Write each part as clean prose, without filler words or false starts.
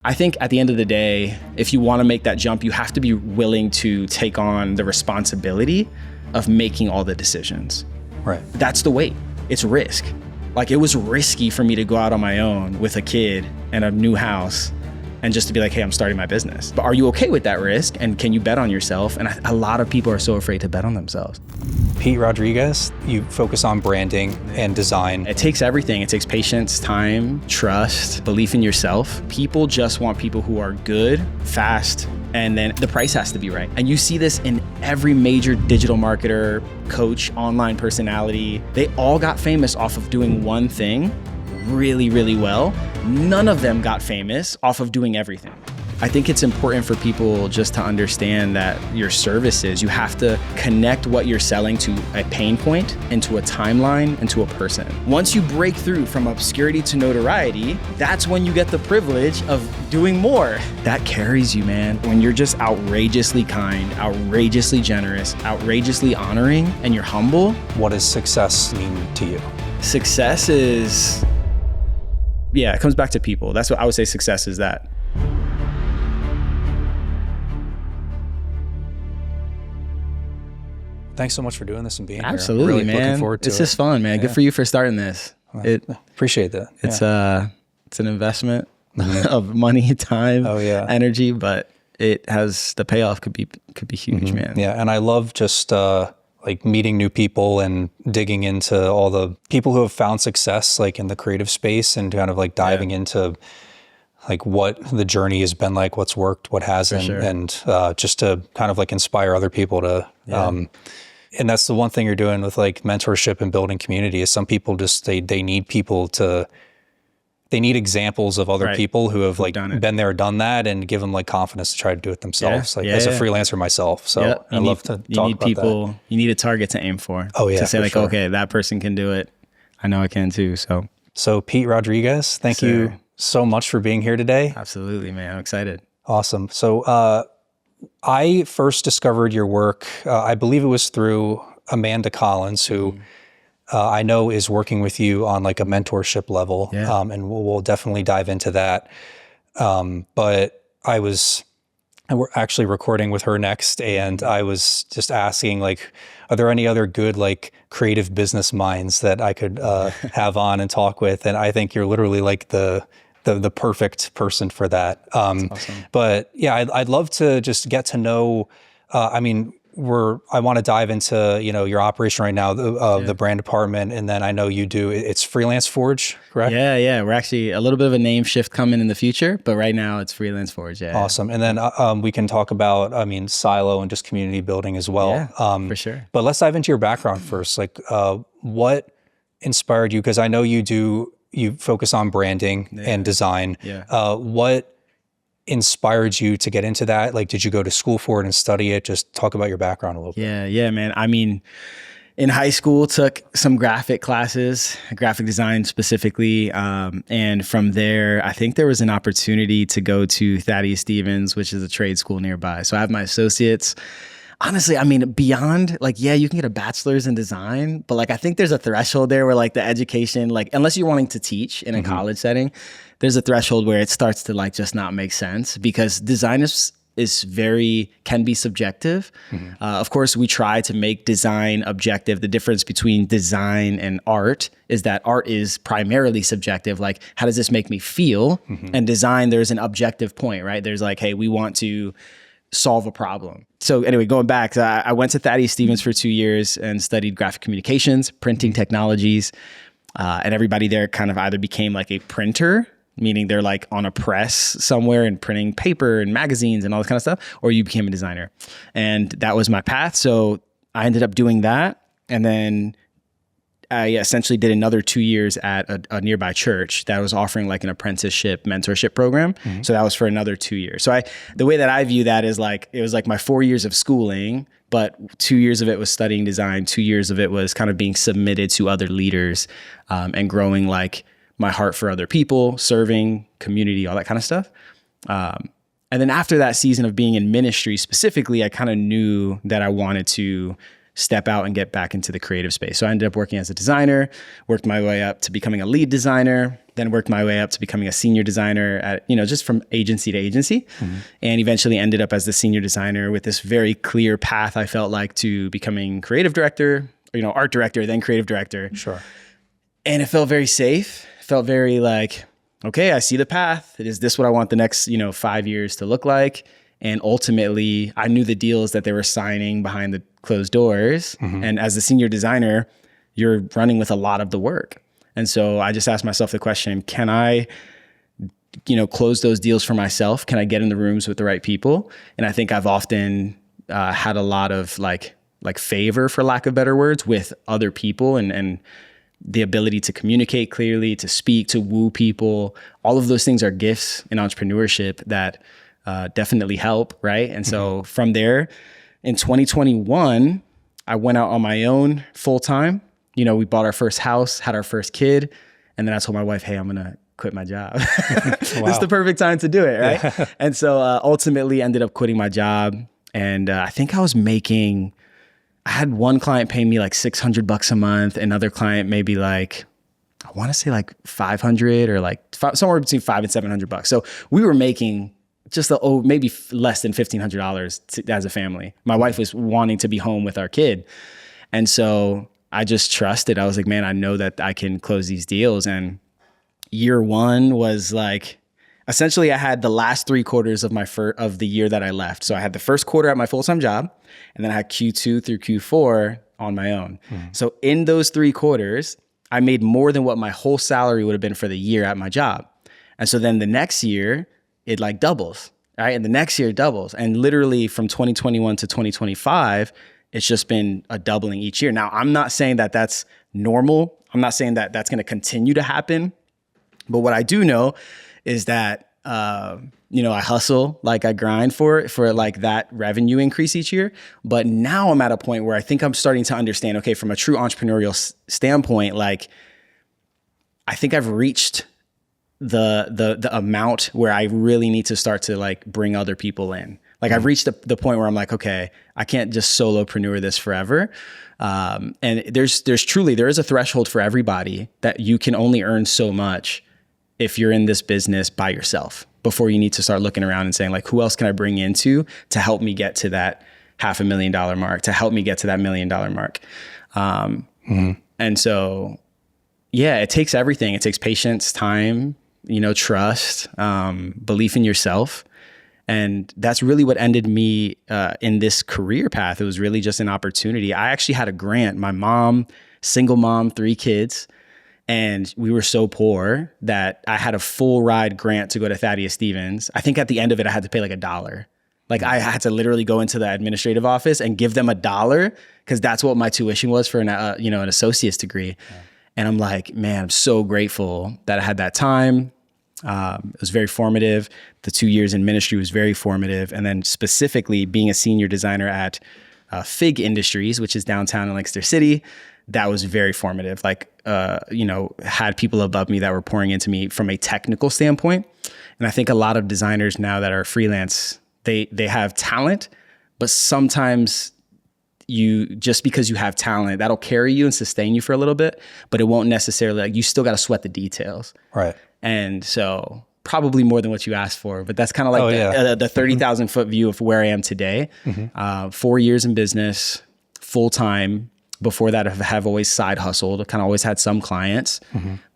I think at the end of the day, if you want to make that jump, you have to be willing to take on the responsibility of making all the decisions. Right. That's the weight. It's risk. Like, it was risky for me to go out on my own with a kid and a new house and just to be like, hey, I'm starting my business. But are you okay with that risk? And can you bet on yourself? And a lot of people are so afraid to bet on themselves. Pete Rodriguez, you focus on branding and design. It takes everything. It takes patience, time, trust, belief in yourself. People just want people who are good, fast, and then the price has to be right. And you see this in every major digital marketer, coach, online personality. They all got famous off of doing one thing really, really well. None of them got famous off of doing everything. I think it's important for people just to understand that your services, you have to connect what you're selling to a pain point, into a timeline, into a person. Once you break through from obscurity to notoriety, that's when you get the privilege of doing more. That carries you, man. When you're just outrageously kind, outrageously generous, outrageously honoring, and you're humble. What does success mean to you? Success is, yeah, it comes back to people. That's what I would say success is that. Thanks so much for doing this and being Absolutely, here. Really man. Looking forward to it's just fun, man. Yeah. Good for you for starting this. Appreciate that. It's it's an investment of money, time, energy, but it has the payoff could be huge, man. Yeah, and I love just like meeting new people and digging into all the people who have found success like in the creative space and kind of like diving into like what the journey has been like, what's worked, what hasn't, and just to kind of like inspire other people to and that's the one thing you're doing with like mentorship and building community is some people just they need people to they need examples of other people who have like been there, done that, and give them like confidence to try to do it themselves. As a freelancer myself, so I love to talk about that. You need a target to aim for. To say like, okay, that person can do it. I know I can too. So Pete Rodriguez, thank you so much for being here today. Absolutely, man. I'm excited. Awesome. So I first discovered your work, I believe it was through Amanda Collins, who I know is working with you on like a mentorship level. And we'll definitely dive into that. But we're actually recording with her next, and I was just asking like, are there any other good like creative business minds that I could have on and talk with? And I think you're literally like the perfect person for that. Awesome. But yeah, I'd love to just get to know, I want to dive into, your operation right now, the brand department. And then I know you do, it's Freelance Forge, correct? Yeah. We're actually a little bit of a name shift coming in the future, but right now it's Freelance Forge. Yeah. Awesome. And then we can talk about, Silo and just community building as well. Yeah, for sure. But let's dive into your background first. Like what inspired you? Because I know you focus on branding and design. What inspired you to get into that? Like, did you go to school for it and study it? Just talk about your background a little bit. Yeah, man. I mean, in high school, took some graphic classes, graphic design specifically. And from there, I think there was an opportunity to go to Thaddeus Stevens, which is a trade school nearby. So I have my associates. Honestly, I mean, beyond like, you can get a bachelor's in design, but like, I think there's a threshold there where like the education, like unless you're wanting to teach in a college setting, there's a threshold where it starts to like just not make sense because design can be subjective. Of course, we try to make design objective. The difference between design and art is that art is primarily subjective. Like, how does this make me feel? And design, there's an objective point, right? There's like, hey, we want to solve a problem. So anyway, going back, I went to Thaddeus Stevens for 2 years and studied graphic communications, printing technologies. And everybody there kind of either became like a printer, meaning they're like on a press somewhere and printing paper and magazines and all this kind of stuff, or you became a designer. And that was my path. So I ended up doing that. And then I essentially did another 2 years at a nearby church that was offering like an apprenticeship mentorship program. So that was for another 2 years. So the way that I view that is like, it was like my 4 years of schooling, but 2 years of it was studying design. 2 years of it was kind of being submitted to other leaders and growing like my heart for other people, serving, community, all that kind of stuff. And then after that season of being in ministry specifically, I kind of knew that I wanted to step out and get back into the creative space. So I ended up working as a designer, worked my way up to becoming a lead designer, then worked my way up to becoming a senior designer at, just from agency to agency, and eventually ended up as the senior designer with this very clear path, I felt like, to becoming creative director, art director, then creative director. Sure. And it felt very safe. It felt very like, okay, I see the path. Is this what I want the next, 5 years to look like? And ultimately, I knew the deals that they were signing behind the closed doors. And as the senior designer, you're running with a lot of the work. And so I just asked myself the question, can I, close those deals for myself? Can I get in the rooms with the right people? And I think I've often had a lot of like favor, for lack of better words, with other people and the ability to communicate clearly, to speak, to woo people. All of those things are gifts in entrepreneurship that definitely help, right? And so from there, in 2021, I went out on my own full time. We bought our first house, had our first kid, and then I told my wife, hey, I'm going to quit my job. This is the perfect time to do it, right? Yeah. And so ultimately ended up quitting my job. And I think I had one client pay me like $600 a month, another client maybe like, I want to say like 500 or like somewhere between $500 and $700. So we were making just maybe less than $1,500 as a family. My wife was wanting to be home with our kid. And so I just trusted. I was like, man, I know that I can close these deals. And year one was like, essentially I had the last 3 quarters of of the year that I left. So I had the first quarter at my full-time job, and then I had Q2 through Q4 on my own. So in those 3 quarters, I made more than what my whole salary would have been for the year at my job. And so then the next year, it like doubles, right? And the next year doubles. And literally from 2021 to 2025, it's just been a doubling each year. Now, I'm not saying that that's normal. I'm not saying that that's going to continue to happen. But what I do know is that, I hustle, like I grind for like that revenue increase each year. But now I'm at a point where I think I'm starting to understand, okay, from a true entrepreneurial standpoint, like I think I've reached the amount where I really need to start to like bring other people in. Like I've reached the point where I'm like, okay, I can't just solopreneur this forever. And there is a threshold for everybody that you can only earn so much if you're in this business by yourself before you need to start looking around and saying like, who else can I bring into to help me get to that $500,000 mark, to help me get to that $1 million mark. And so, yeah, it takes everything. It takes patience, time, trust, belief in yourself. And that's really what ended me in this career path. It was really just an opportunity. I actually had a grant. My mom, single mom, 3 kids. And we were so poor that I had a full ride grant to go to Thaddeus Stevens. I think at the end of it, I had to pay like $1. Like I had to literally go into the administrative office and give them $1 because that's what my tuition was for an associate's degree. Yeah. And I'm like, man, I'm so grateful that I had that time. It was very formative. The 2 years in ministry was very formative. And then specifically being a senior designer at Fig Industries, which is downtown in Lancaster City, that was very formative. Like, had people above me that were pouring into me from a technical standpoint. And I think a lot of designers now that are freelance, they have talent, but sometimes just because you have talent, that'll carry you and sustain you for a little bit, but it won't necessarily, like, you still got to sweat the details. Right. And so probably more than what you asked for, but that's kind of like the 30,000 foot view of where I am today. 4 years in business, full time. Before that, I have always side hustled. I kind of always had some clients,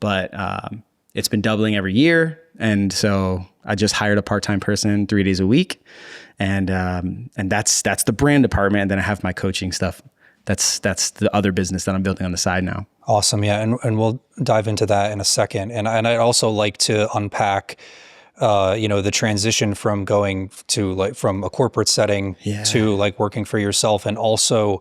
but it's been doubling every year. And so I just hired a part-time person 3 days a week. And that's the brand department. And then I have my coaching stuff. That's the other business that I'm building on the side now. Awesome. Yeah. And we'll dive into that in a second. And I'd also like to unpack, the transition from going to from a corporate setting to working for yourself. And also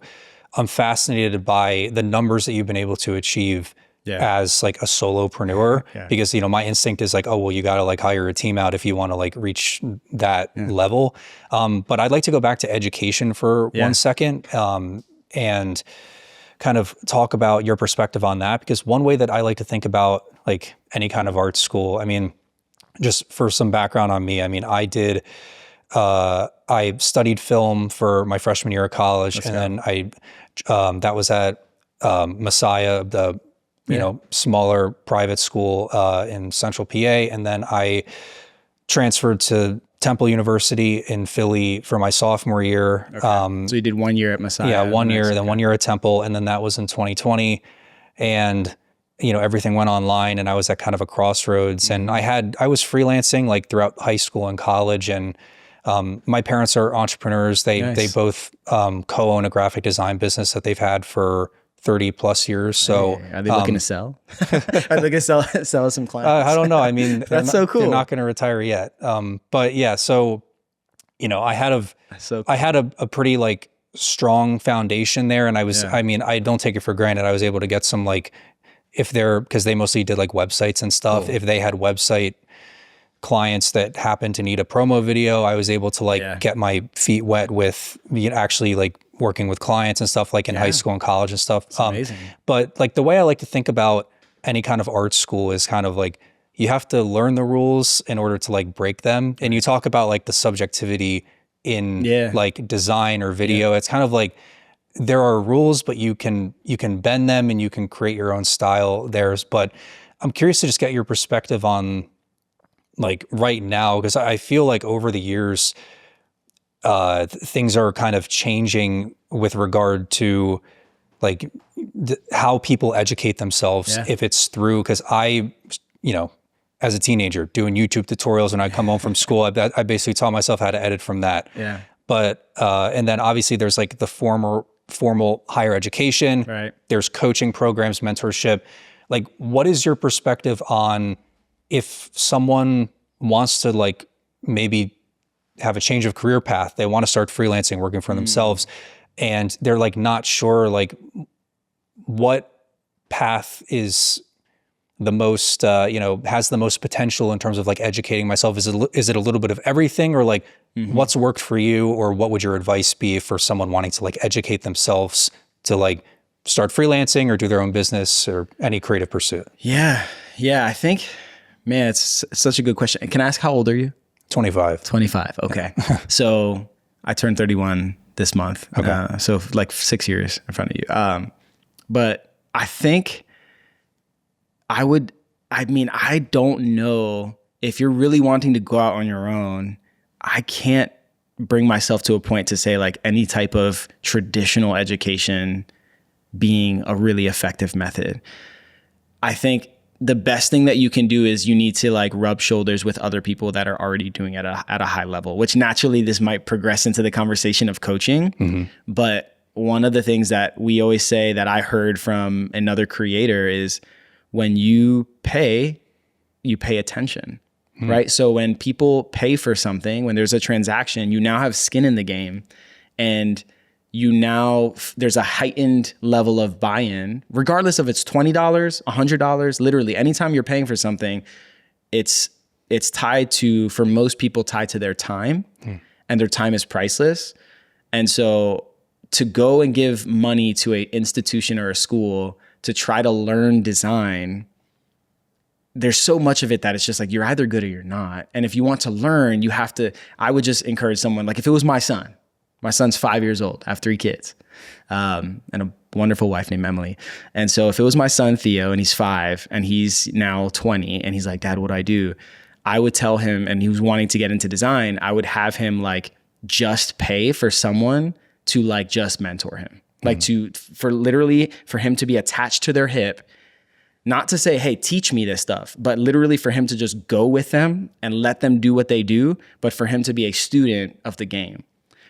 I'm fascinated by the numbers that you've been able to achieve as like a solopreneur, because, my instinct is like, oh, well, you got to hire a team out if you want to reach that level. But I'd like to go back to education for 1 second. And kind of talk about your perspective on that, because one way that I like to think about any kind of art school, just for some background on me, I did I studied film for my freshman year of college, and then that was at Messiah, the smaller private school in Central PA, and then I transferred to Temple University in Philly for my sophomore year. Okay. So you did 1 year at Messiah. Yeah, 1 year, then 1 year at Temple, and then that was in 2020. And everything went online, and I was at kind of a crossroads. And I was freelancing like throughout high school and college, and my parents are entrepreneurs. They both co-own a graphic design business that they've had for 30 plus years. So are they looking to sell? Are they looking to sell some clients? I don't know. I mean, that's so cool. They're not going to retire yet. But yeah, so, I had a pretty like strong foundation there. And I don't take it for granted. I was able to get some like, because they mostly did like websites and stuff. If they had website clients that happened to need a promo video, I was able to get my feet wet with actually like working with clients and stuff like in high school and college and stuff. That's amazing. But like the way I like to think about any kind of art school is kind of like you have to learn the rules in order to like break them. And you talk about like the subjectivity in like design or video. It's kind of like there are rules, but you can bend them and you can create your own style there. But I'm curious to just get your perspective on like right now, because I feel like over the years, things are kind of changing with regard to like how people educate themselves. If it's through, because as a teenager doing YouTube tutorials when I come home from school, I basically taught myself how to edit from that. But and then obviously there's like the formal higher education. Right. There's coaching programs, mentorship. Like, what is your perspective on if someone wants to like maybe have a change of career path, they want to start freelancing, working for themselves, and they're like not sure like what path is the most has the most potential in terms of like educating myself? Is it a little bit of everything, or like what's worked for you, or what would your advice be for someone wanting to like educate themselves to like start freelancing or do their own business or any creative pursuit? Yeah, I think, man, it's such a good question. Can I ask, how old are you? 25. 25. Okay. So I turned 31 this month. Okay. So like 6 years in front of you. But I think I don't know if you're really wanting to go out on your own. I can't bring myself to a point to say like any type of traditional education being a really effective method. I think the best thing that you can do is you need to like rub shoulders with other people that are already doing it at a high level, which naturally this might progress into the conversation of coaching. But one of the things that we always say that I heard from another creator is when you pay attention, right? So when people pay for something, when there's a transaction, you now have skin in the game, and there's a heightened level of buy-in, regardless of it's $20, $100, literally anytime you're paying for something, it's tied to, for most people, tied to their time, and their time is priceless. And so to go and give money to an institution or a school to try to learn design, there's so much of it that it's just like, you're either good or you're not. And if you want to learn, I would just encourage someone, like if it was my son's 5 years old. I have 3 kids, and a wonderful wife named Emily. And so if it was my son, Theo, and he's 5 and he's now 20 and he's like, Dad, what do I do? I would tell him, and he was wanting to get into design, I would have him like just pay for someone to like just mentor him, like for him to be attached to their hip, not to say, hey, teach me this stuff, but literally for him to just go with them and let them do what they do, but for him to be a student of the game.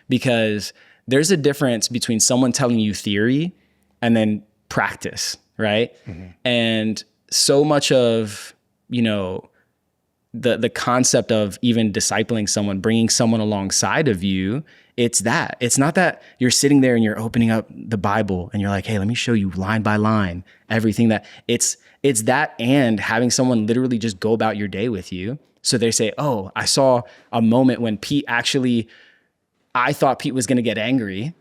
Because there's a difference between someone telling you theory and then practice, right? And so much of, the concept of even discipling someone, bringing someone alongside of you, it's not that you're sitting there and you're opening up the Bible and you're like, hey, let me show you line by line, everything that it's that, and having someone literally just go about your day with you. So they say, oh, I saw a moment when I thought Pete was going to get angry,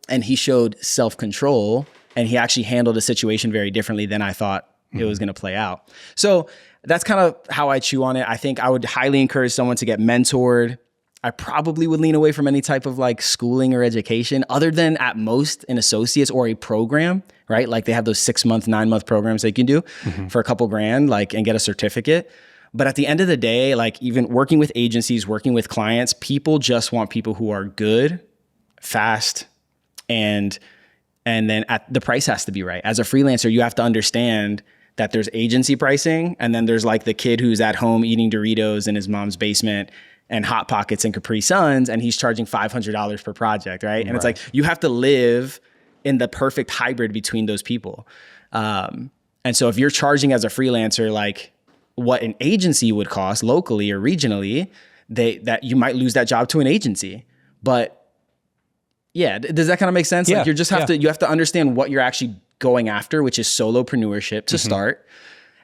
and he showed self-control, and he actually handled a situation very differently than I thought it was going to play out. So that's kind of how I chew on it. I think I would highly encourage someone to get mentored. I probably would lean away from any type of like schooling or education other than at most an associate's or a program, right? Like they have those 6-month, 9-month programs they can do for a couple grand, like, and get a certificate. But at the end of the day, like even working with agencies, working with clients, people just want people who are good, fast, and then the price has to be right. As a freelancer, you have to understand that there's agency pricing, and then there's like the kid who's at home eating Doritos in his mom's basement and Hot Pockets and Capri Suns, and he's charging $500 per project, right? And it's like, you have to live in the perfect hybrid between those people. And so if you're charging as a freelancer, like what an agency would cost locally or regionally, that you might lose that job to an agency. But yeah, does that kind of make sense? Yeah, like you have to understand what you're actually going after, which is solopreneurship to start,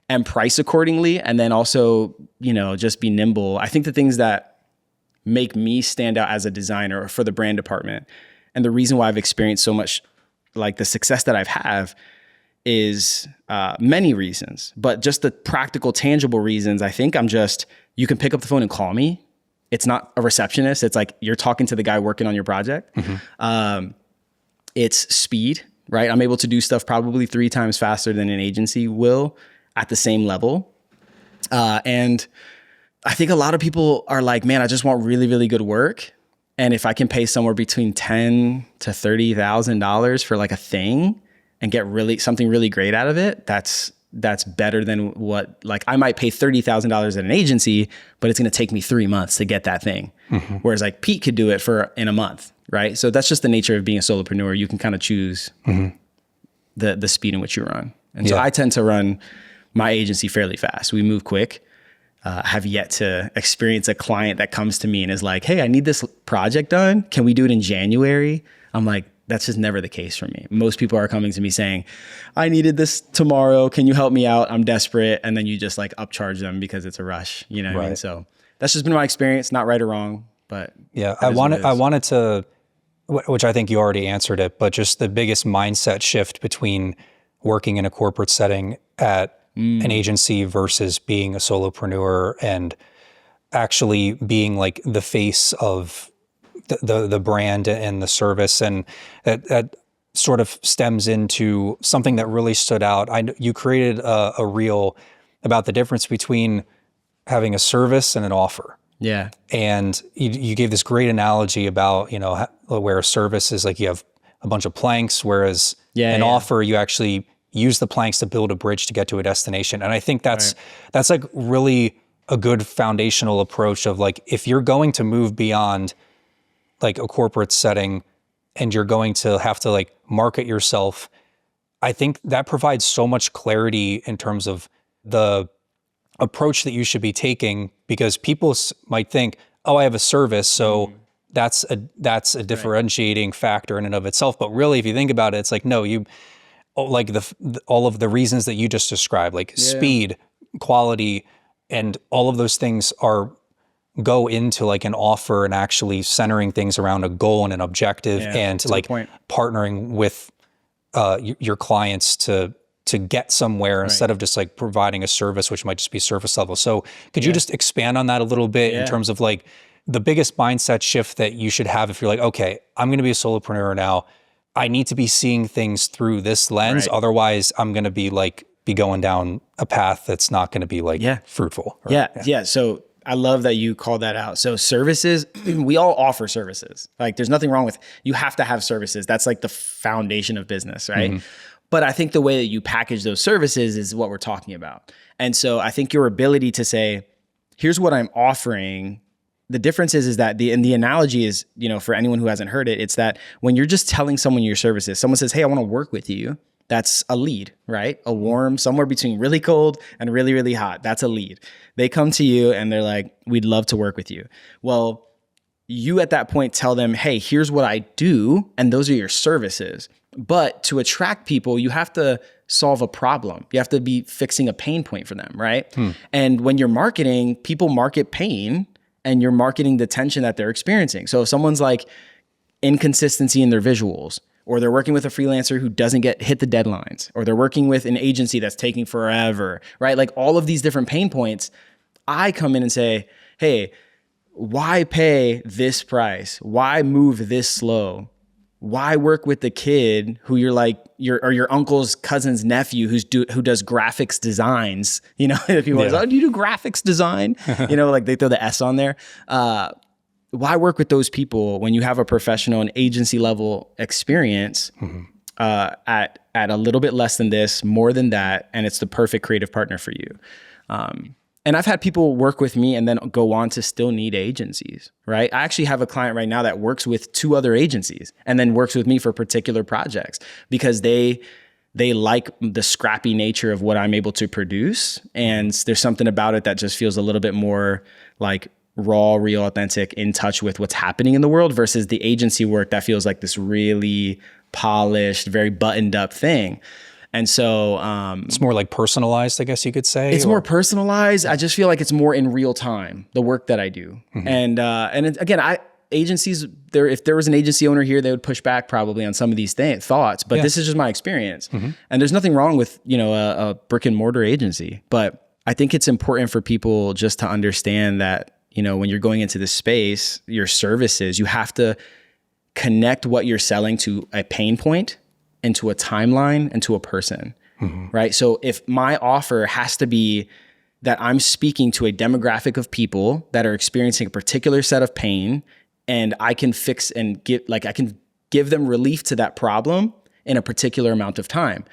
and price accordingly. And then also, just be nimble. I think the things that make me stand out as a designer for the brand department, and the reason why I've experienced so much like the success that I've have is many reasons, but just the practical, tangible reasons. I think you can pick up the phone and call me. It's not a receptionist. It's like you're talking to the guy working on your project. It's speed, right? I'm able to do stuff probably 3 times faster than an agency will at the same level. And I think a lot of people are like, man, I just want really, really good work. And if I can pay somewhere between $10,000 to $30,000 for like a thing and get something really great out of it, that's better than what, like I might pay $30,000 at an agency, but it's going to take me 3 months to get that thing. Whereas like Pete could do it in a month, right? So that's just the nature of being a solopreneur. You can kind of choose the speed in which you run. And so I tend to run my agency fairly fast. We move quick. Have yet to experience a client that comes to me and is like, hey, I need this project done. Can we do it in January? I'm like, that's just never the case for me. Most people are coming to me saying, I needed this tomorrow. Can you help me out? I'm desperate. And then you just like upcharge them because it's a rush, what I mean? So that's just been my experience, not right or wrong, but yeah, I wanted to, which I think you already answered it, but just the biggest mindset shift between working in a corporate setting at an agency versus being a solopreneur and actually being like the face of the brand and the service. And that sort of stems into something that really stood out. You created a reel about the difference between having a service and an offer. Yeah. And you gave this great analogy about, where a service is like you have a bunch of planks, whereas an offer, you actually use the planks to build a bridge to get to a destination. And I think that's like really a good foundational approach of like, if you're going to move beyond like a corporate setting and you're going to have to like market yourself, I think that provides so much clarity in terms of the approach that you should be taking, because people might think, oh, I have a service, so that's a differentiating factor in and of itself. But really, if you think about it, it's like, no, like all of the reasons that you just described, like speed, quality, and all of those things go into like an offer and actually centering things around a goal and an objective and like partnering with your clients to get somewhere instead of just like providing a service, which might just be surface level. So could you just expand on that a little bit in terms of like the biggest mindset shift that you should have if you're like, okay, I'm going to be a solopreneur now. I need to be seeing things through this lens. Otherwise, I'm going to be going down a path that's not going to be like fruitful. So I love that you called that out. So services, we all offer services. Like there's nothing wrong with, you have to have services. That's like the foundation of business, right? But I think the way that you package those services is what we're talking about. And so I think your ability to say, here's what I'm offering. The difference is that the analogy is, for anyone who hasn't heard it, it's that when you're just telling someone your services, someone says, hey, I want to work with you. That's a lead, right? A warm, somewhere between really cold and really, really hot. That's a lead. They come to you and they're like, we'd love to work with you. Well, you at that point tell them, hey, here's what I do. And those are your services. But to attract people, you have to solve a problem. You have to be fixing a pain point for them, right? And when you're marketing, people market pain, and you're marketing the tension that they're experiencing. So if someone's like inconsistency in their visuals, or they're working with a freelancer who doesn't hit the deadlines, or they're working with an agency that's taking forever, right? Like all of these different pain points, I come in and say, hey, why pay this price? Why move this slow? Why work with the kid who you're like your uncle's cousin's nephew who does graphics designs? You know, if you want, oh, do you do graphics design? You know, like they throw the S on there. Why work with those people when you have a professional and agency level experience at a little bit less than this, more than that, and it's the perfect creative partner for you? And I've had people work with me and then go on to still need agencies, right? I actually have a client right now that works with 2 other agencies and then works with me for particular projects because they like the scrappy nature of what I'm able to produce. And there's something about it that just feels a little bit more like raw, real, authentic, in touch with what's happening in the world versus the agency work that feels like this really polished, very buttoned up thing. And so it's more like personalized, I guess you could say. It's more personalized. I just feel like it's more in real time, the work that I do. And again, agencies, if there was an agency owner here, they would push back probably on some of these thoughts. But this is just my experience. And there's nothing wrong with, you know, a brick and mortar agency. But I think it's important for people just to understand that, you know, when you're going into this space, your services, you have to connect what you're selling to a pain point, into a timeline, and to a person, right? So if my offer has to be that I'm speaking to a demographic of people that are experiencing a particular set of pain, and I can fix and I can give them relief to that problem in a particular amount of time.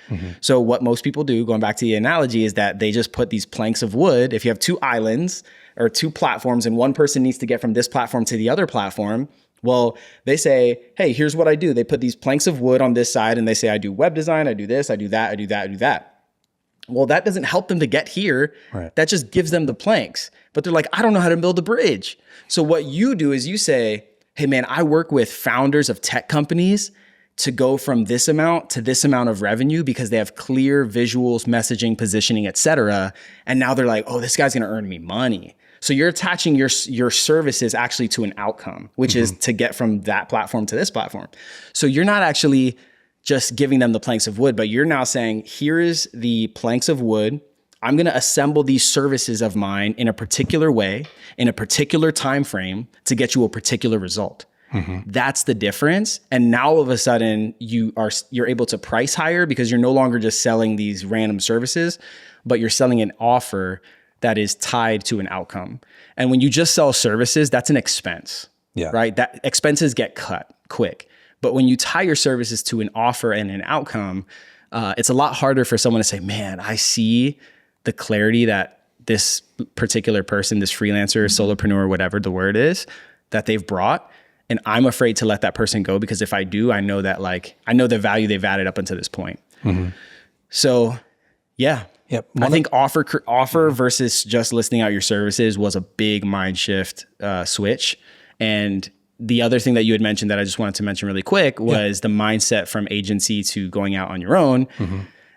So what most people do, going back to the analogy, is that they just put these planks of wood. If you have 2 islands or 2 platforms and one person needs to get from this platform to the other platform, well, they say, hey, here's what I do. They put these planks of wood on this side and they say, I do web design, I do this, I do that, I do that, I do that. Well, that doesn't help them to get here. Right. That just gives them the planks. But they're like, I don't know how to build a bridge. So what you do is you say, hey man, I work with founders of tech companies to go from this amount to this amount of revenue because they have clear visuals, messaging, positioning, et cetera. And now they're like, oh, this guy's going to earn me money. So you're attaching your services actually to an outcome, which is to get from that platform to this platform. So you're not actually just giving them the planks of wood, but you're now saying, here is the planks of wood. I'm going to assemble these services of mine in a particular way, in a particular time frame to get you a particular result. That's the difference. And now all of a sudden you're able to price higher because you're no longer just selling these random services, but you're selling an offer that is tied to an outcome. And when you just sell services, that's an expense, right? That expenses get cut quick. But when you tie your services to an offer and an outcome, it's a lot harder for someone to say, man, I see the clarity that this particular person, this freelancer, solopreneur, whatever the word is, that they've brought. And I'm afraid to let that person go because if I do, I know that I know the value they've added up until this point. So yeah. Yep. I think offer versus just listing out your services was a big mind shift switch. And the other thing that you had mentioned that I just wanted to mention really quick was the mindset from agency to going out on your own.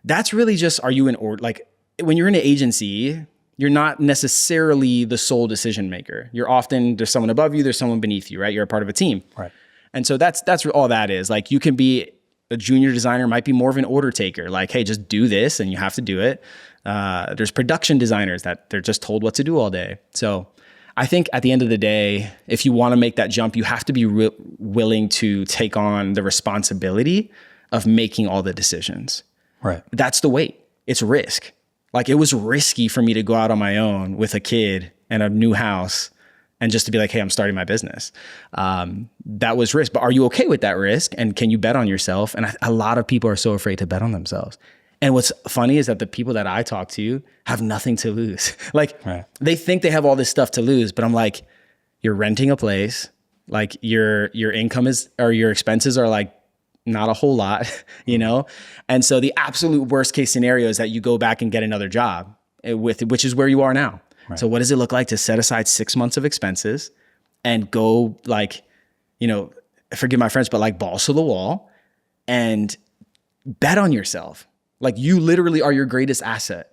That's really just, are you when you're in an agency, you're not necessarily the sole decision maker. You're often, there's someone above you, there's someone beneath you, right? You're a part of a team. Right. And so that's all that is. Like you can be a junior designer, might be more of an order taker. Like, hey, just do this and you have to do it. There's production designers that they're just told what to do all day. So I think at the end of the day, if you want to make that jump, you have to be willing to take on the responsibility of making all the decisions. Right. That's the weight. It's risk. Like it was risky for me to go out on my own with a kid and a new house and just to be like, hey, I'm starting my business. That was risk. But are you okay with that risk? And can you bet on yourself? And a lot of people are so afraid to bet on themselves. And what's funny is that the people that I talk to have nothing to lose. They think they have all this stuff to lose, but I'm like, you're renting a place. Like your income or your expenses are like not a whole lot, you know? And so the absolute worst case scenario is that you go back and get another job which is where you are now. Right. So what does it look like to set aside 6 months of expenses and go forgive my French, but balls to the wall and bet on yourself. Like you literally are your greatest asset.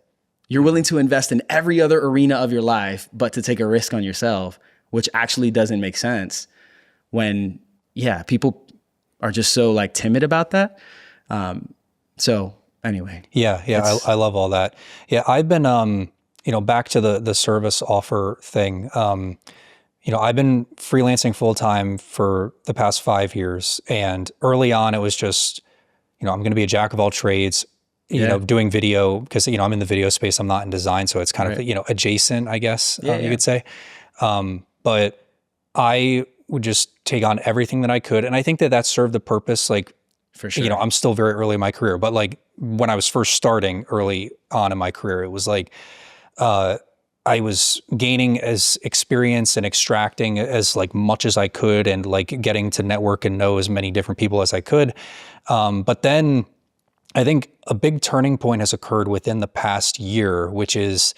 You're willing to invest in every other arena of your life, but to take a risk on yourself, which actually doesn't make sense when, people are just so timid about that. So anyway. Yeah. I love all that. Yeah. I've been, back to the service offer thing. I've been freelancing full time for the past 5 years. And early on, it was just, I'm going to be a jack of all trades, doing video because, I'm in the video space. I'm not in design. So it's kind of, adjacent, I guess you could say. But I would just take on everything that I could. And I think that served the purpose. Like, for sure. I'm still very early in my career, but like when I was first starting early on in my career, it was like, I was gaining as experience and extracting as like much as I could and like getting to network and know as many different people as I could. But then I think a big turning point has occurred within the past year, which is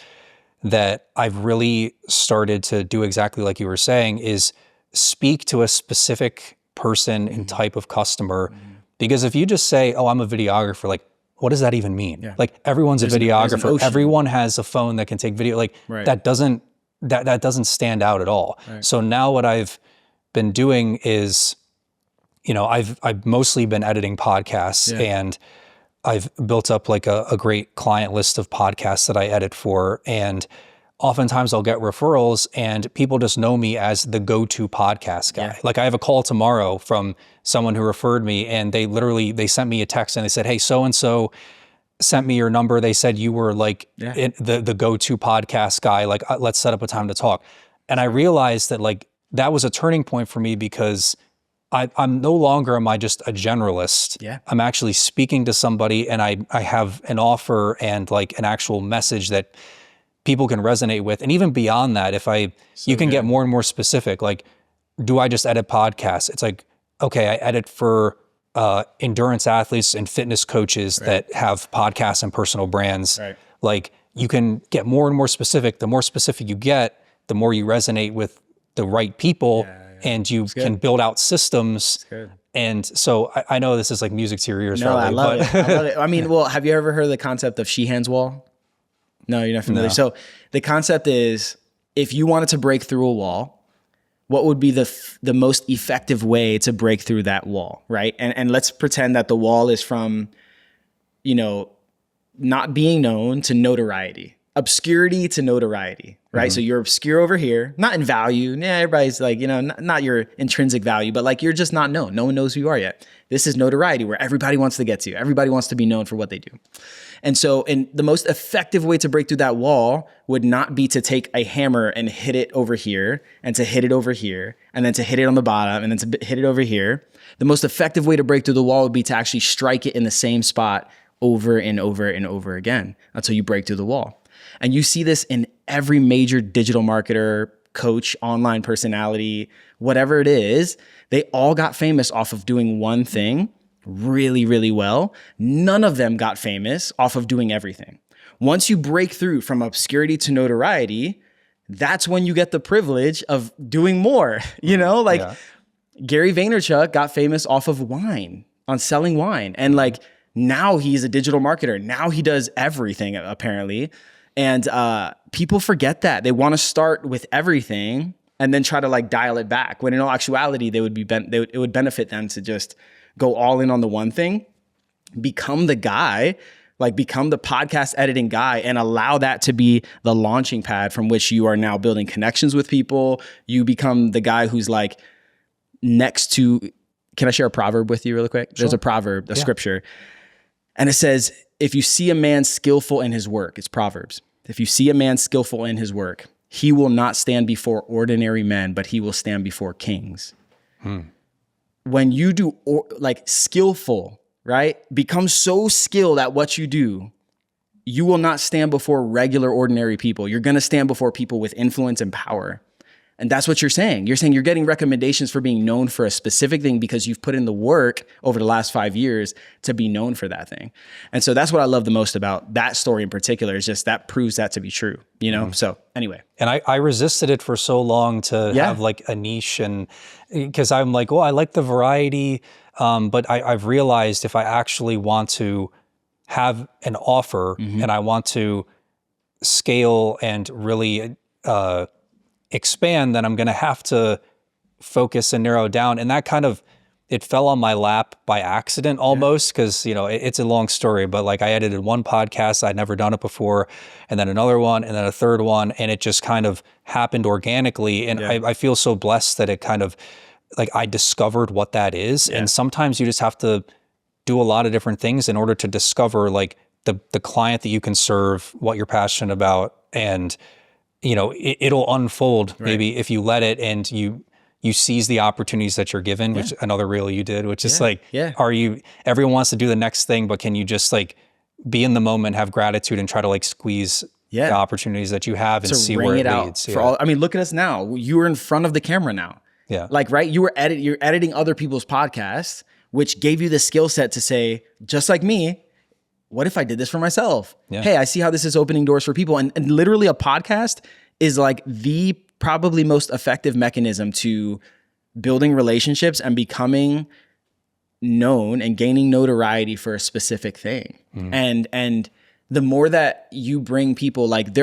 that I've really started to do exactly like you were saying, is speak to a specific person and type of customer. Because if you just say, oh, I'm a videographer, like, what does that even mean? Yeah. Like everyone's a videographer. Everyone has a phone that can take video. Like that doesn't stand out at all. Right. So now what I've been doing is, I've mostly been editing podcasts and I've built up like a great client list of podcasts that I edit for. And oftentimes I'll get referrals and people just know me as the go-to podcast guy. Yeah. Like I have a call tomorrow from someone who referred me and they sent me a text and they said, hey, so-and-so sent me your number. They said you were like the go-to podcast guy. Like let's set up a time to talk. And I realized that like that was a turning point for me because I'm no longer am I just a generalist. Yeah. I'm actually speaking to somebody and I have an offer and like an actual message that people can resonate with. And even beyond that, you can get more and more specific. Like, do I just edit podcasts? It's like, okay, I edit for endurance athletes and fitness coaches that have podcasts and personal brands. Right. Like you can get more and more specific. The more specific you get, the more you resonate with the right people and you can build out systems. And so I know this is like music to your ears. No, probably, I love it. I love it. I mean, well, have you ever heard of the concept of she hands wall? No, you're not familiar. No. So the concept is if you wanted to break through a wall, what would be the most effective way to break through that wall, right? And let's pretend that the wall is from, not being known to notoriety, obscurity to notoriety, right? So you're obscure over here, not in value. Yeah, everybody's like, not your intrinsic value, but like you're just not known. No one knows who you are yet. This is notoriety where everybody wants to get to. Everybody wants to be known for what they do. And so, the most effective way to break through that wall would not be to take a hammer and hit it over here and to hit it over here and then to hit it on the bottom and then to hit it over here. The most effective way to break through the wall would be to actually strike it in the same spot over and over and over again until you break through the wall. And you see this in every major digital marketer, coach, online personality, whatever it is. They all got famous off of doing one thing really, really well. None of them got famous off of doing everything. Once you break through from obscurity to notoriety, that's when you get the privilege of doing more. Gary Vaynerchuk got famous off of wine, on selling wine. And like now he's a digital marketer. Now he does everything apparently. And people forget that. They want to start with everything and then try to like dial it back. When in all actuality, it would benefit them to just go all in on the one thing, become the guy, like become the podcast editing guy and allow that to be the launching pad from which you are now building connections with people. You become the guy who's like next to, can I share a proverb with you really quick? Sure. There's a proverb, a scripture, and it says, if you see a man skillful in his work, it's Proverbs. If you see a man skillful in his work, he will not stand before ordinary men, but he will stand before kings. When you do skillful, right? Become so skilled at what you do, you will not stand before regular, ordinary people. You're going to stand before people with influence and power. And that's what you're saying. You're saying you're getting recommendations for being known for a specific thing because you've put in the work over the last 5 years to be known for that thing. And so that's what I love the most about that story in particular, is just that proves that to be true, So anyway. And I resisted it for so long to have like a niche, and because I'm like, I like the variety. But I've realized if I actually want to have an offer and I want to scale and really, expand, then I'm going to have to focus and narrow down. And that kind of it fell on my lap by accident almost, because, you know, it's a long story, but like I edited one podcast, I'd never done it before, and then another one, and then a third one, and it just kind of happened organically. And I feel so blessed that it kind of, like, I discovered what that is. And sometimes you just have to do a lot of different things in order to discover like the client that you can serve, what you're passionate about. And, you know, it'll unfold maybe if you let it, and you seize the opportunities that you're given, which another reel you did, which is like, everyone wants to do the next thing, but can you just like be in the moment, have gratitude, and try to like squeeze the opportunities that you have and see where it leads. For all, I mean, look at us now. You are in front of the camera now. Yeah. Like, right. You're editing other people's podcasts, which gave you the skill set to say, just like me, what if I did this for myself? Yeah. Hey, I see how this is opening doors for people. And literally a podcast is like the probably most effective mechanism to building relationships and becoming known and gaining notoriety for a specific thing. And the more that you bring people, like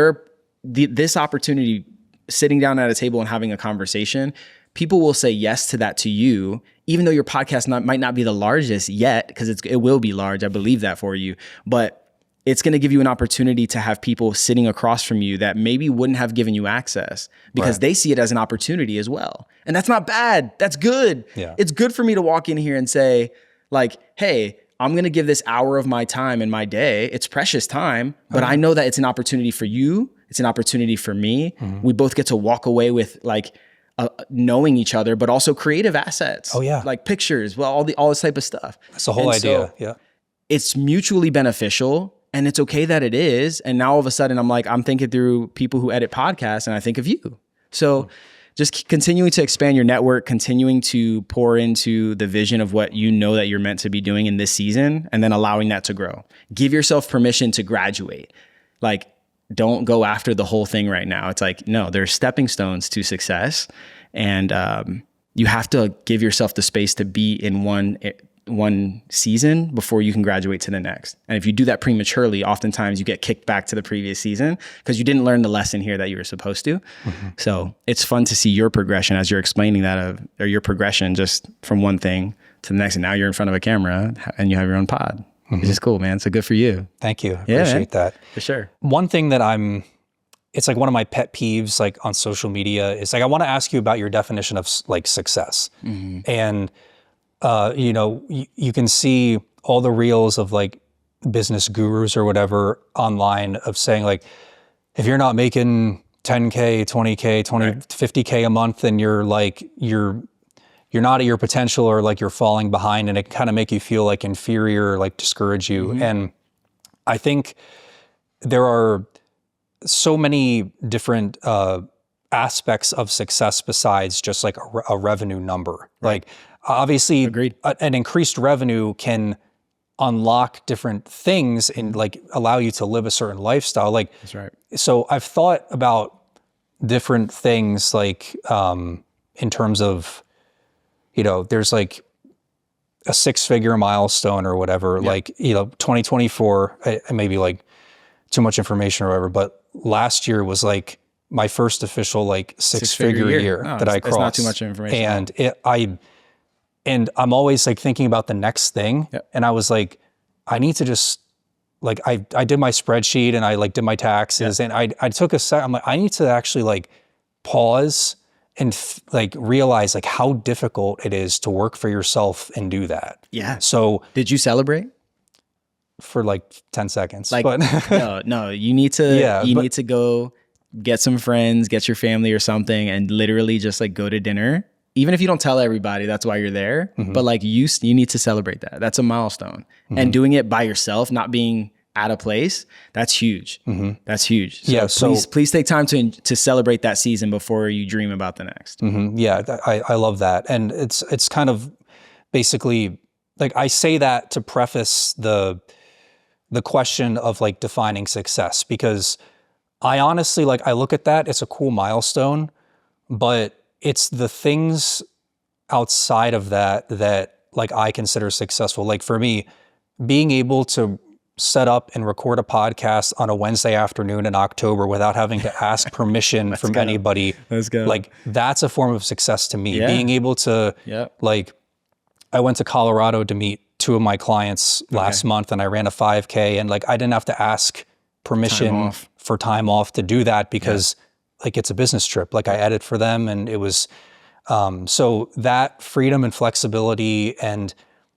this opportunity, sitting down at a table and having a conversation, people will say yes to that to you, even though your podcast might not be the largest yet, because it will be large. I believe that for you, but it's going to give you an opportunity to have people sitting across from you that maybe wouldn't have given you access because they see it as an opportunity as well. And that's not bad. That's good. Yeah. It's good for me to walk in here and say like, hey, I'm going to give this hour of my time in my day. It's precious time, but I know that it's an opportunity for you. It's an opportunity for me. We both get to walk away with like, knowing each other, but also creative assets. Oh yeah. Like pictures, well, all this type of stuff. That's the whole idea. Yeah. It's mutually beneficial, and it's okay that it is. And now all of a sudden I'm thinking through people who edit podcasts, and I think of you. So just continuing to expand your network, continuing to pour into the vision of what you know that you're meant to be doing in this season, and then allowing that to grow. Give yourself permission to graduate. Like, don't go after the whole thing right now. It's like, no, there's stepping stones to success. And you have to give yourself the space to be in one season before you can graduate to the next. And if you do that prematurely, oftentimes you get kicked back to the previous season because you didn't learn the lesson here that you were supposed to. So it's fun to see your progression as you're explaining that, or your progression just from one thing to the next. And now you're in front of a camera and you have your own pod. It's just cool, man. So good for you. Thank you. Appreciate that. For sure. One thing that it's like one of my pet peeves, like on social media, is like, I want to ask you about your definition of like success. And, you know, you can see all the reels of like business gurus or whatever online of saying like, if you're not making 10K, 20K, 50K a month, then you're not at your potential, or like you're falling behind, and it can kind of make you feel like inferior, or like discourage you. And I think there are so many different aspects of success besides just like a revenue number. Like obviously an increased revenue can unlock different things and like allow you to live a certain lifestyle. Like, that's right. So I've thought about different things like in terms of, you know, there's like a 6-figure milestone or whatever, like, you know, 2024, maybe like too much information or whatever, but last year was like my first official like six-figure year that I crossed. It's not too much information. And I'm always like thinking about the next thing. And I was like, I need to just like, I did my spreadsheet and I like did my taxes and I took a sec. I'm like, I need to actually like pause and like realize like how difficult it is to work for yourself and do that. Yeah. So did you celebrate? For like 10 seconds. Like, but no, you need to, need to go get some friends, get your family or something, and literally just like go to dinner. Even if you don't tell everybody that's why you're there, but like you need to celebrate that. That's a milestone. And doing it by yourself, not being at a place, that's huge. That's huge. So please take time to celebrate that season before you dream about the next. Yeah, I love that. And it's kind of basically like, I say that to preface the question of like defining success, because I honestly, like, I look at that, it's a cool milestone, but it's the things outside of that like I consider successful. Like for me, being able to set up and record a podcast on a Wednesday afternoon in October without having to ask permission from anybody, like that's a form of success to me. Being able to like I went to Colorado to meet two of my clients last month, and I ran a 5K, and like I didn't have to ask permission for time off to do that because like it's a business trip. Like I edit for them, and it was so that freedom and flexibility, and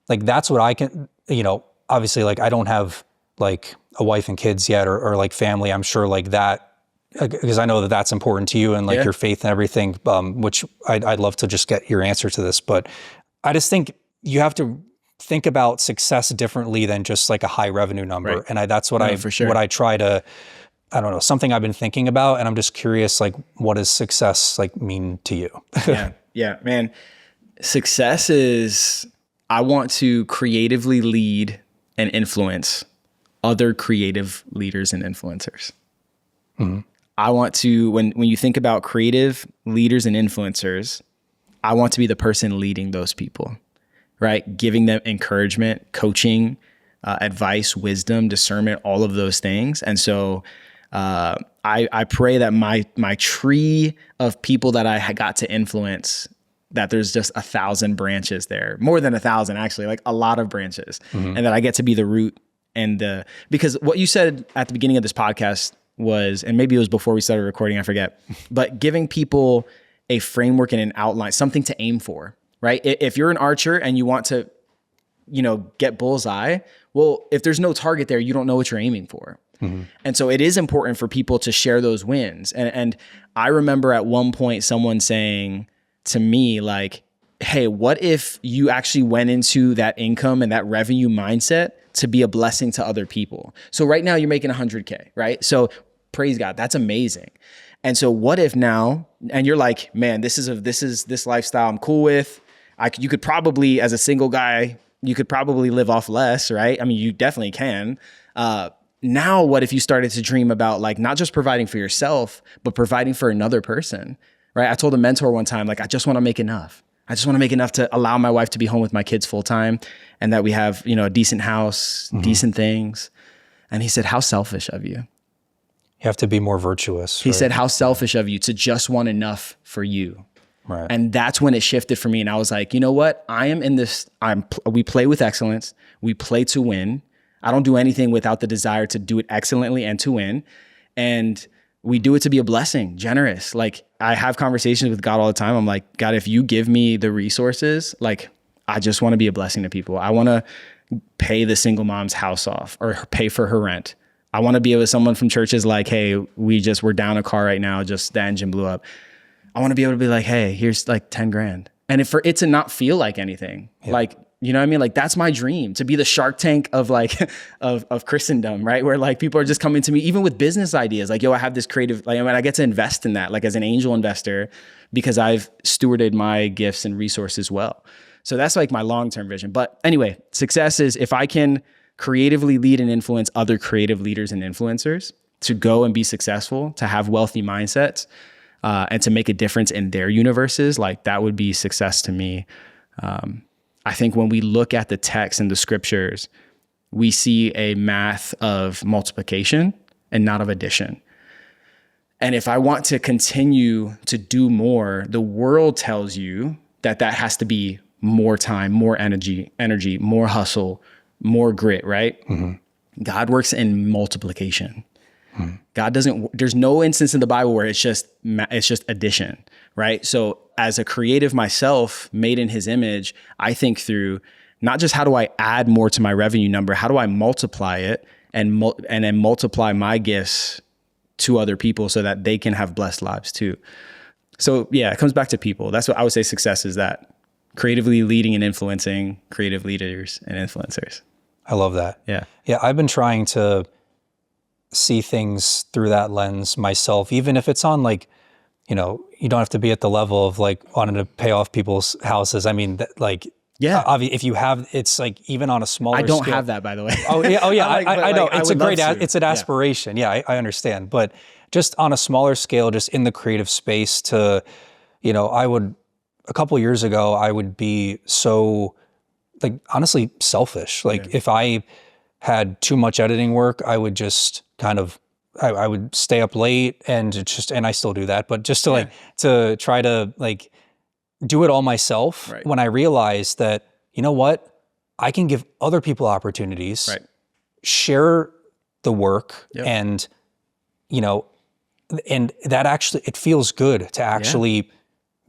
like that's what I can, you know, obviously like I don't have like a wife and kids yet, or like family. I'm sure like that, because I know that that's important to you and like your faith and everything, which I'd love to just get your answer to this. But I just think you have to think about success differently than just like a high revenue number. Right. And that's what what I try to, I don't know, something I've been thinking about. And I'm just curious, like, what does success like mean to you? Yeah, man. Success is, I want to creatively lead and influence other creative leaders and influencers. Mm-hmm. I want to, when you think about creative leaders and influencers, I want to be the person leading those people, right? Giving them encouragement, coaching, advice, wisdom, discernment, all of those things. And so I pray that my tree of people that I got to influence, that there's just 1,000 branches there, more than 1,000 actually, like a lot of branches, and that I get to be the root because what you said at the beginning of this podcast was, and maybe it was before we started recording, I forget, but giving people a framework and an outline, something to aim for, right? If you're an archer and you want to, you know, get bullseye, well, if there's no target there, you don't know what you're aiming for. Mm-hmm. And so it is important for people to share those wins. And I remember at one point someone saying to me like, hey, what if you actually went into that income and that revenue mindset to be a blessing to other people? So right now you're making 100K, right? So praise God, that's amazing. And so what if now, and you're like, man, this lifestyle I'm cool with. You could probably, as a single guy, you could probably live off less, right? I mean, you definitely can. Now, what if you started to dream about like not just providing for yourself, but providing for another person, right? I told a mentor one time, like, I just want to make enough. I just want to make enough to allow my wife to be home with my kids full time, and that we have, you know, a decent house, decent things. And he said, how selfish of you. You have to be more virtuous. He said, how selfish of you to just want enough for you. Right. And that's when it shifted for me. And I was like, you know what? I am in this, we play with excellence. We play to win. I don't do anything without the desire to do it excellently and to win. And we do it to be a blessing, generous. Like I have conversations with God all the time. I'm like, God, if you give me the resources, like I just want to be a blessing to people. I want to pay the single mom's house off or pay for her rent. I want to be with someone from churches like, hey, we're down a car right now, just the engine blew up. I want to be able to be like, hey, here's like 10 grand. And for it to not feel like anything, like, you know what I mean? Like that's my dream, to be the Shark Tank of like, of Christendom, right? Where like people are just coming to me, even with business ideas, like, yo, I have this creative, like, I mean, I get to invest in that, like as an angel investor, because I've stewarded my gifts and resources well. So that's like my long-term vision. But anyway, success is if I can creatively lead and influence other creative leaders and influencers to go and be successful, to have wealthy mindsets, and to make a difference in their universes, like that would be success to me. I think when we look at the text and the scriptures, we see a math of multiplication and not of addition. And if I want to continue to do more, the world tells you that has to be more time, more energy, more hustle, more grit, right? Mm-hmm. God works in multiplication. Mm-hmm. God doesn't, there's no instance in the Bible where it's just addition, right? So as a creative myself made in his image, I think through not just how do I add more to my revenue number, how do I multiply it and then multiply my gifts to other people so that they can have blessed lives too. So yeah, it comes back to people. That's what I would say success is, that creatively leading and influencing creative leaders and influencers. I love that. Yeah. Yeah. I've been trying to see things through that lens myself, even if it's on like, you know, you don't have to be at the level of like wanting to pay off people's houses. I mean, like, yeah, if you have, it's like even on a smaller scale. I don't have that, by the way. Oh yeah. I know. It's a great, it's an aspiration. Yeah, I understand. But just on a smaller scale, just in the creative space to, you know, a couple of years ago, I would be so like, honestly, selfish. Like if I had too much editing work, I would just kind of, I would stay up late and I still do that, but just to to try to like do it all myself. Right. When I realized that, you know what? I can give other people opportunities, Right. share the work, Yep. and, you know, and that actually, it feels good to actually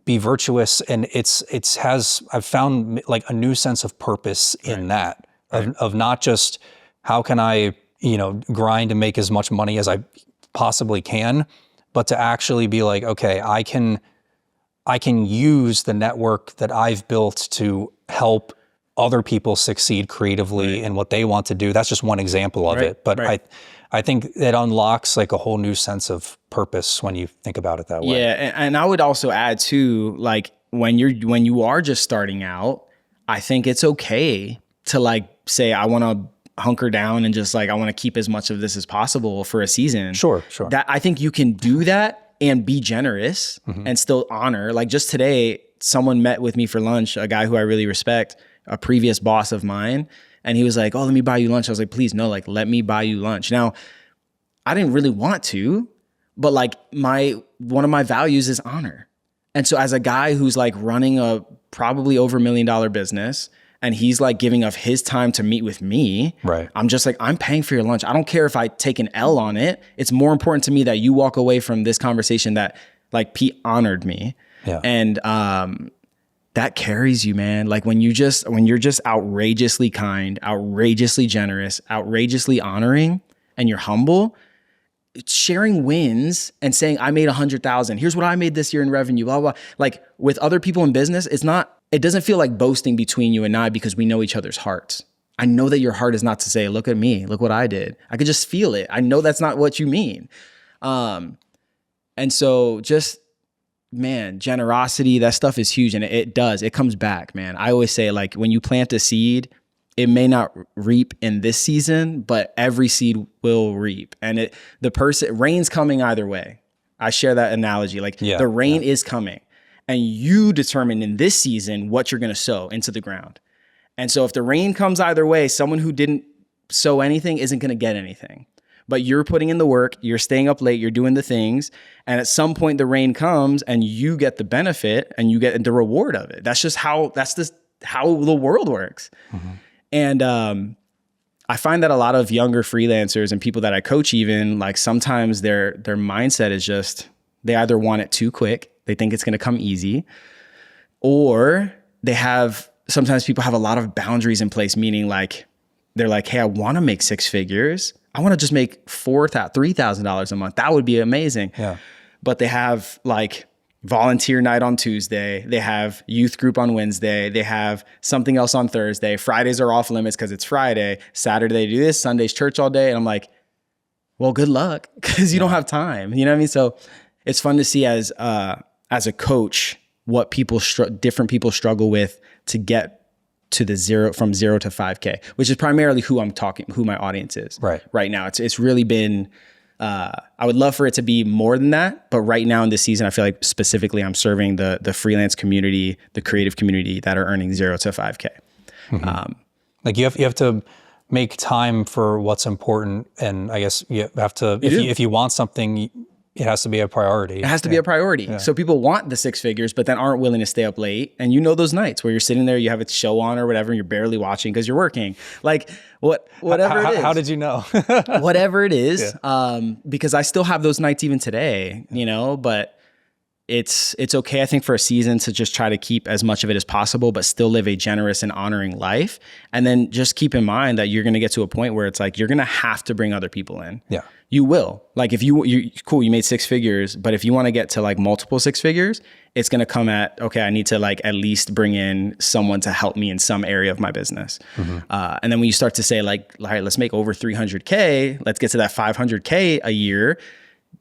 be virtuous. And I've found like a new sense of purpose in that, of not just how can I, you know, grind and make as much money as I possibly can, but to actually be like, okay, I can use the network that I've built to help other people succeed creatively in what they want to do. That's just one example of it. But I think it unlocks like a whole new sense of purpose when you think about it that way. Yeah. And I would also add too, like when you are just starting out, I think it's okay to like say, I want to hunker down and just like, I want to keep as much of this as possible for a season. Sure. That I think you can do that and be generous and still honor. Like just today, someone met with me for lunch, a guy who I really respect, a previous boss of mine. And he was like, oh, let me buy you lunch. I was like, please, no, like, let me buy you lunch. Now, I didn't really want to, but like one of my values is honor. And so as a guy who's like running a probably over $1 million business, and he's like giving up his time to meet with me, right? I'm just like, I'm paying for your lunch. I don't care if I take an L on it. It's more important to me that you walk away from this conversation that like Pete honored me. Yeah. And that carries you, man. Like when you're just outrageously kind, outrageously generous, outrageously honoring, and you're humble, sharing wins and saying, I made 100,000. Here's what I made this year in revenue, blah, blah. Like with other people in business, it doesn't feel like boasting between you and I because we know each other's hearts. I know that your heart is not to say, look at me, look what I did. I could just feel it. I know that's not what you mean. And so just, man, generosity, that stuff is huge. And it comes back, man. I always say like when you plant a seed, it may not reap in this season, but every seed will reap. And rain's coming either way. I share that analogy. Like the rain is coming and you determine in this season what you're going to sow into the ground. And so if the rain comes either way, someone who didn't sow anything isn't going to get anything. But you're putting in the work, you're staying up late, you're doing the things. And at some point the rain comes and you get the benefit and you get the reward of it. That's how the world works. Mm-hmm. And I find that a lot of younger freelancers and people that I coach even, like sometimes their mindset is just, they either want it too quick, they think it's going to come easy, or sometimes people have a lot of boundaries in place, meaning like, they're like, hey, I want to make 6 figures. I want to just make $3,000 a month. That would be amazing. Yeah. But they have like volunteer night on Tuesday. They have youth group on Wednesday. They have something else on Thursday. Fridays are off limits because it's Friday. Saturday they do this. Sunday's church all day. And I'm like, well, good luck because you don't have time. You know what I mean? So it's fun to see as a coach what different people struggle with to get to from 0 to 5K, which is primarily who my audience is right now. It's really been, I would love for it to be more than that. But right now in this season, I feel like specifically I'm serving the freelance community, the creative community that are earning 0 to 5K. Mm-hmm. Like you have to make time for what's important. And I guess you have to, if you want something, it has to be a priority. It has to be a priority. Yeah. So people want the 6 figures, but then aren't willing to stay up late. And you know those nights where you're sitting there, you have a show on or whatever, and you're barely watching because you're working. Like whatever it is. How did you know? Whatever it is, because I still have those nights even today, you know, but it's okay, I think, for a season to just try to keep as much of it as possible, but still live a generous and honoring life. And then just keep in mind that you're going to get to a point where it's like, you're going to have to bring other people in. Yeah. You will. Like if you made 6 figures, but if you want to get to like multiple 6 figures, it's going to come at, okay, I need to like at least bring in someone to help me in some area of my business. Mm-hmm. And then when you start to say like, all right, let's make over 300K, let's get to that 500K a year.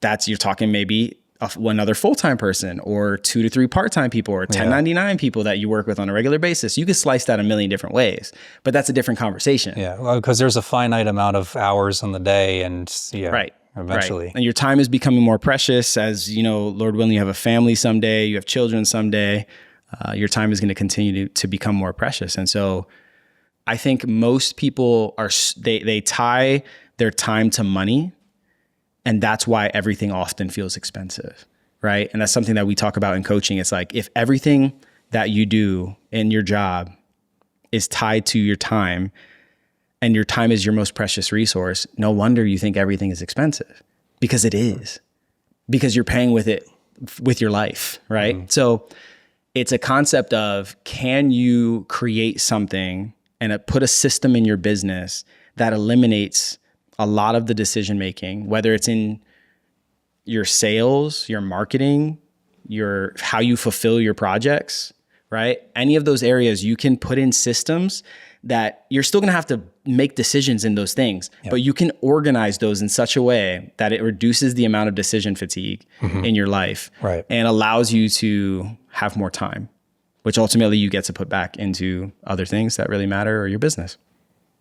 You're talking maybe another full-time person or 2 to 3 part-time people or 1099 people that you work with on a regular basis. You could slice that a million different ways, but that's a different conversation. Yeah. Well, because there's a finite amount of hours in the day and eventually. Right. And your time is becoming more precious as, you know, Lord willing, you have a family someday, you have children someday, your time is going to continue to become more precious. And so I think most people they tie their time to money. And that's why everything often feels expensive, right? And that's something that we talk about in coaching. It's like, if everything that you do in your job is tied to your time, and your time is your most precious resource, no wonder you think everything is expensive, because it is, because you're paying with it with your life, right? So it's a concept of, can you create something and put a system in your business that eliminates a lot of the decision making, whether it's in your sales, your marketing, how you fulfill your projects, right? Any of those areas, you can put in systems that you're still going to have to make decisions in those things, but you can organize those in such a way that it reduces the amount of decision fatigue in your life, right, and allows you to have more time, which ultimately you get to put back into other things that really matter, or your business,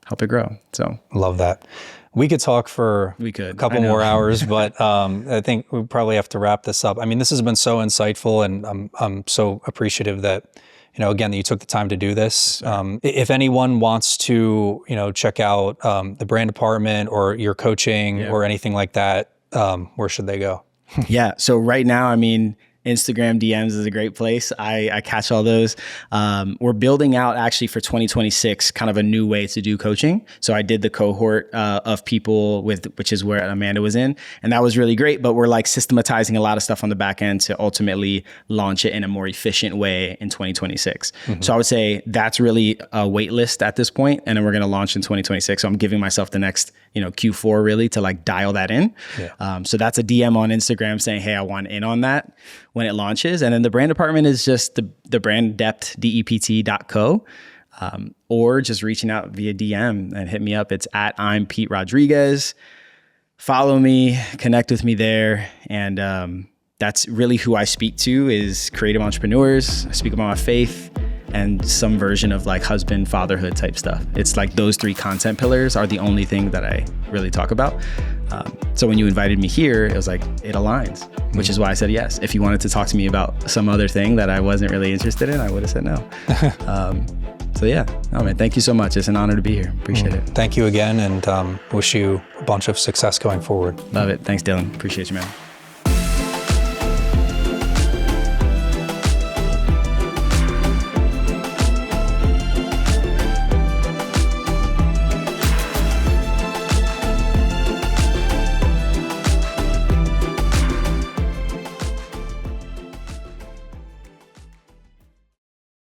help it grow. So love that. We could talk for a couple more hours, but I think we probably have to wrap this up. I mean, this has been so insightful, and I'm so appreciative that, again, that you took the time to do this. If anyone wants to, check out the brand department or your coaching or anything like that, where should they go? Yeah. So right now, I mean, Instagram DMs is a great place. I catch all those. We're building out actually for 2026 kind of a new way to do coaching. So I did the cohort of people which is where Amanda was in, and that was really great. But we're like systematizing a lot of stuff on the back end to ultimately launch it in a more efficient way in 2026. So I would say that's really a wait list at this point, and then we're going to launch in 2026. So I'm giving myself the next Q4 really to like dial that in. So that's a DM on Instagram saying, hey, I want in on that when it launches. And then the brand department is just the Brand Dept, DEPT.co, or just reaching out via DM and hit me up. It's at I'm Pete Rodriguez. Follow me, connect with me there. And that's really who I speak to, is creative entrepreneurs. I speak about my faith and some version of like husband, fatherhood type stuff. It's like those three content pillars are the only thing that I really talk about. So when you invited me here, it was like, it aligns, which is why I said yes. If you wanted to talk to me about some other thing that I wasn't really interested in, I would have said no. So yeah, no man, thank you so much. It's an honor to be here. Appreciate it. Thank you again, and wish you a bunch of success going forward. Love it. Thanks, Dylan. Appreciate you, man.